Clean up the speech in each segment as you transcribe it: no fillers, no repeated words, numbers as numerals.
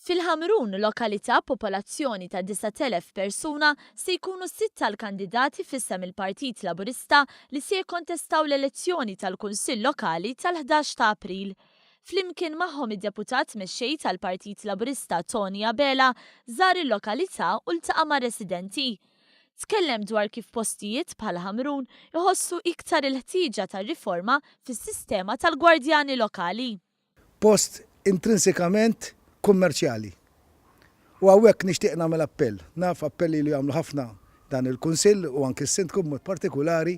Fil-Ħamrun, lokalità popolazzjoni ta' 9,000 persuna, se jkunu 6 l-kandidati fissem il-Partit Laburista li se jkontestaw l-elezzjoni tal-Kunsill Lokali tal-11 ta' April. Flimkien magħhom id-deputat mexxej tal-Partit Laburista Tony Abela żar il-lokalità u ltaqa' ma' residenti. Tkellem dwar kif postijiet bħal Ħamrun iħossu iktar il-ħtieġa tar-riforma fis-sistema tal-gwardjani lokali. Post intrinsikament kummerċjali. U għawek nixtieq nagħmel appell. Naf appelli li jagħmlu ħafna dan il-Kunsill u anke s-Sindku b'mod partikolari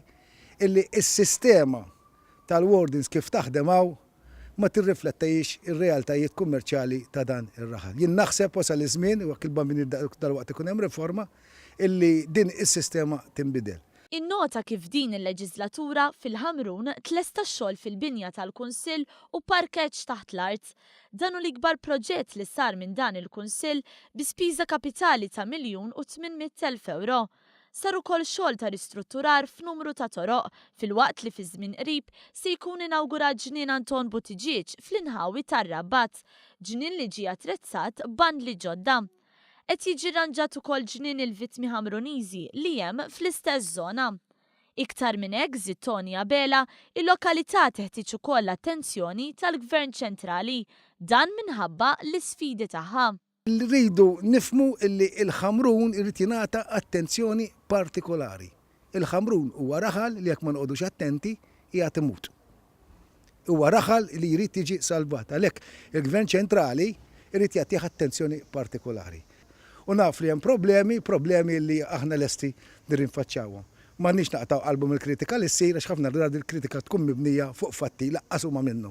illi s-sistema tal-wardens kif taħdem hawn ma tirriflettejx ir-realtajiet kummerċjali ta' dan ir-raħal. Jien naħseb wasal iż-żmien u il-bambini dal-waqt ikun hemm riforma illi din is-sistema tinbidel. Innota kif din il-leġislatura fil-Ħamrun tlesta xogħol fil-binja tal-Kunsill u parkeġġ taħt l-art. Dan hu l-ikbar proġett li sar minn dan il-Kunsill bi spiża kapitali ta' €1,800,000. Sar ukoll xogħol ta' ristrutturar f'numru ta' toroq fil-waqt li fi żmien qrib se jkun inawgurat ġnien Anton Butiġieġ fl-inħawi tar-Rabbat, ġnien li ġie attrezzat bandli ġodda. Qed jiġi rranġat ukoll ġnien il-vittmi Ħamruniżi li hemm fl-istess żona. Iktar minn hekk żied Tony Abela, il-lokalità teħtieġ ukoll l-attenzjoni tal-Gvern ċentrali, dan minħabba l-isfidi tagħha. Rridu nifmu illi il-Ħamrun irid jingħata attenzjoni partikolari. Il-Ħamrun huwa raħal li jekk ma nqogħdux attenti qiegħed imut. Huwa raħal li jrid jiġi salvat. Għalhekk il-Gvern ċentrali jrid jagħtih attenzjoni partikolari. U naf li hemm problemi li aħna lesti nirrinfaċċawhom. M'għandniex naqtaw qalbu mill-kritika li ssir għax ħafna drabi il-kritika tkun mibnija fuq fatti laqqas huma minnu.